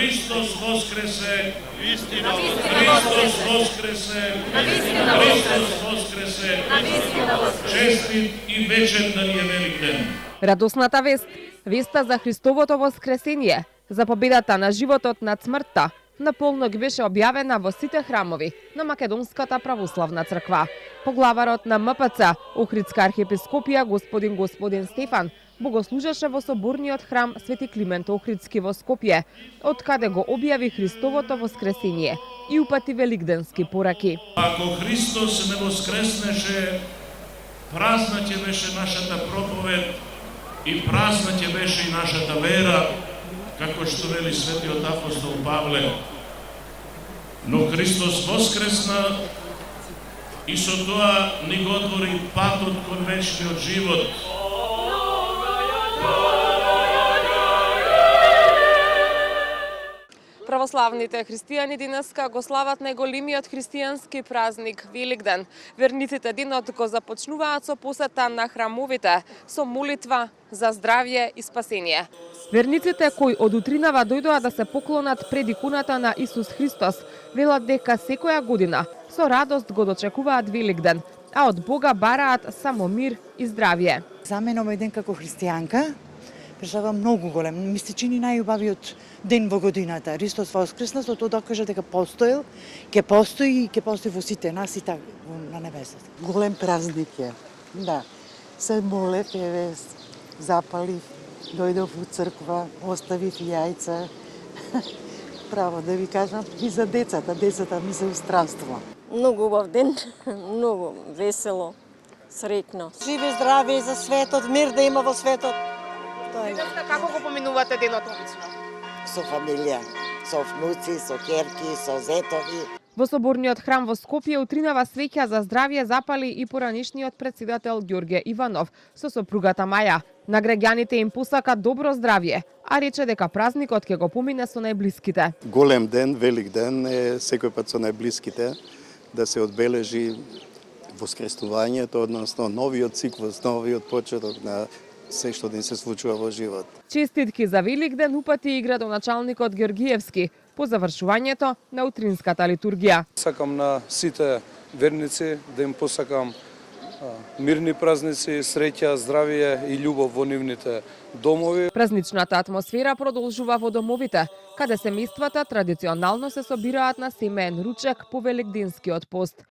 Христос воскресе! Христос воскресе! Христос воскресе! Честит и вечен да ни е Великден! Радосната вест, веста за Христовото воскресение, за победата на животот над смртта, наполно ги беше објавена во сите храмови на Македонската православна црква. Поглаварот на МПЦ, Охридска архиепископија господин Стефан, богослужеше во соборниот храм Свети Климент Охридски во Скопје, од каде го објави Христовото воскресение и упати великденски пораки. Ако Христос не воскреснеше, празна ќе беше нашата проповед и празна ќе беше и нашата вера, како што вели светиот апостол Павле. Но Христос воскресна и со тоа ни го отвори патот кон вечниот живот. Православните христијани денеска го слават најголемиот христијански празник Великден. Верниците денот го започнуваат со посета на храмовите, со молитва за здравје и спасение. Верниците кои од утринава дојдоа да се поклонат пред иконата на Исус Христос, велат дека секоја година со радост го дочекуваат Великден, а од Бога бараат само мир и здравје. За мен овој ден како христијанка представува многу голем. Ми се чини најубавиот ден во годината. Христос воскресна, со тоа докажа дека постоел, ќе постои и ќе постои во сите нас и така на небесата. Голем празник е. Да. Се молев, еве, запалив, дојдов во црква, оставив јајца. Право да ви кажам, и за децата ми се устранства. Многу убав ден, многу весело, среќно. Живи здраве за светот, мир да има во светот. Денеска како го поминувате денот обично? Со фамилија, со внуци, со ќерки, со зетови. Во соборниот храм во Скопје утринава свеќа за здравје запали и поранишниот председател Ѓорѓе Иванов со сопругата Маја. На граѓаните им посака добро здравје, а рече дека празникот ќе го помине со најблиските. Голем ден, велик ден е секој пат со најблиските да се одбележи воскреснувањето, односно новиот циклус, новиот почеток на се што да се случува во живот. Честитки за Великден упати и градоначалникот Георгиевски по завршувањето на утринската литургија. Сакам на сите верници да им посакам мирни празници, среќа, здравје и љубов во нивните домови. Празничната атмосфера продолжува во домовите, каде семејствата традиционално се собираат на семеен ручек по великденскиот пост.